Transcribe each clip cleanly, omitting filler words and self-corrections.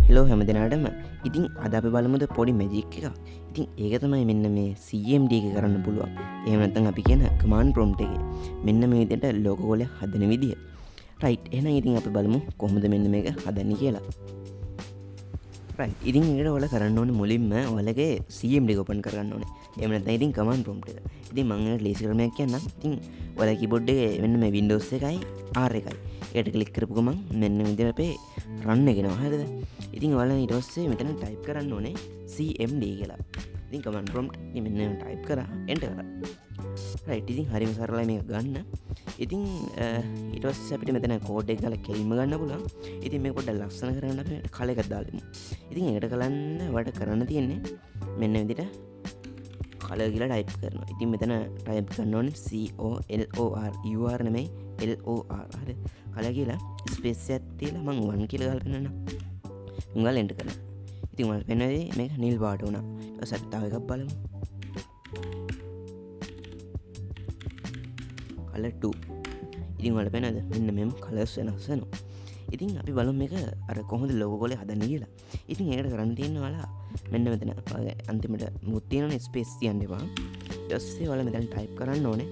Hello හැම දෙනාටම ඉතින් අද අපි බලමුද පොඩි මැජික් එකක්. ඉතින් ඒක තමයි මෙන්න මේ CMD එක කරන්න පුළුවන්. එහෙම නැත්නම් අපි කියන command prompt එකේ මෙන්න මේ විදිහට logo වල හදන විදිය. right එහෙනම් ඉතින් අපි බලමු කොහොමද මෙන්න මේක හදන්නේ කියලා. right ඉතින් ඒකට ඔයාලා කරන්න ඕනේ මුලින්ම ඔයාලගේ CMD එක open කරගන්න ඕනේ. එහෙම නැත්නම් ඉතින් command prompt එක. ඉතින් මම ඒකට ලේසි ක්‍රමයක් කියන්නම්. ඉතින් ඔයාලා keyboard එකේ මෙන්න මේ Windows එකයි R එකයි. ඒකට ක්ලික් කරපු ගමන් මෙන්න විදිහට අපේ run එක එනවා. හරිද? ඉතින් ඔයාලා ඊට පස්සේ මෙතන ටයිප් කරන්න ඕනේ CMD කියලා. ඉතින් command prompt ඉතින් මෙන්න ටයිප් කරා enter කරා. right ඉතින් හරිම සරලයි මේක ගන්න. ඉතින් ඊට පස්සේ අපිට මෙතන කෝඩ් එක ගාලා කෙලින්ම ගන්න පුළුවන්. ඉතින් මේක පොඩ්ඩක් ලස්සන කරන්න අපි කල එකක් දාලා ඉතින් ඒකට කරන්න ඔයාලට කරන්න තියෙන්නේ මෙන්න විදිහට color කියලා ටයිප් කරනවා. ඉතින් මෙතන ටයිප් කරන්න ඕනේ COLOR නෙමෙයි LOR. හරි. color කියලා ස්පේස් එකක් තියලා මම 1 කියලා ගහලා පෙන්නන්නම්. උංගල් එන්ටර් කරනවා. ඉතින් ඔයාලට පෙන්නන්නේ මේක නිල් පාට වුණා. ඊට පස්සේ අපි තව එකක් බලමු. color 2. ඉතින් ඔයාලට පෙන්නද මෙන්න මෙම් colors වෙනස් වෙනවා. ඉතින් අපි බලමු මේක අර කොහොමද logo එකේ හදන්නේ කියලා. ඉතින් ඒකට කරන්න තියෙන්නේ ඔයාලා මෙන්න මෙතන අන්තිමට මුත් තියෙනනේ ස්පේස් තියන්න එපා. ඊට පස්සේ ඔයාලා මෙතන ටයිප් කරන්න ඕනේ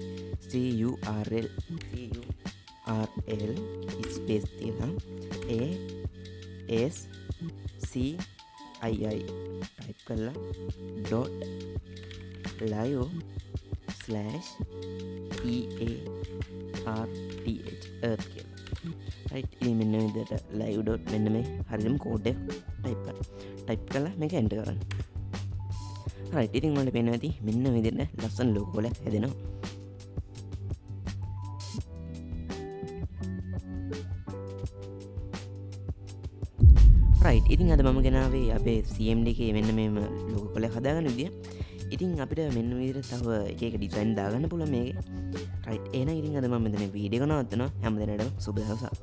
CURL ස්පේස් තියලා ASCII ටයිප් කරලා .live/earth earth කියලා. right ඉතින් මෙන්න විදිහට live dot මෙන්න මේ හරියටම කෝඩ් එක ටයිප් කරලා මේක එන්ටර් කරන්න. right ඉතින් ඔයාලට පේනවා ඇති මෙන්න විදිහට ලස්සන logo එකක් හැදෙනවා. right ඉතින් අද මම ගෙනාවේ අපේ CMD එකේ මෙන්න මේම logo එකක් හදාගන්න විදිය. ඉතින් අපිට මෙන්න විදිහට තව එක එක ඩිසයින් දාගන්න පුළුවන් මේකේ. right එහෙනම් ඉතින් අද මම මෙතන වීඩියෝ එක නවත්තනවා. හැම දිනකටම සුබ දවසක්.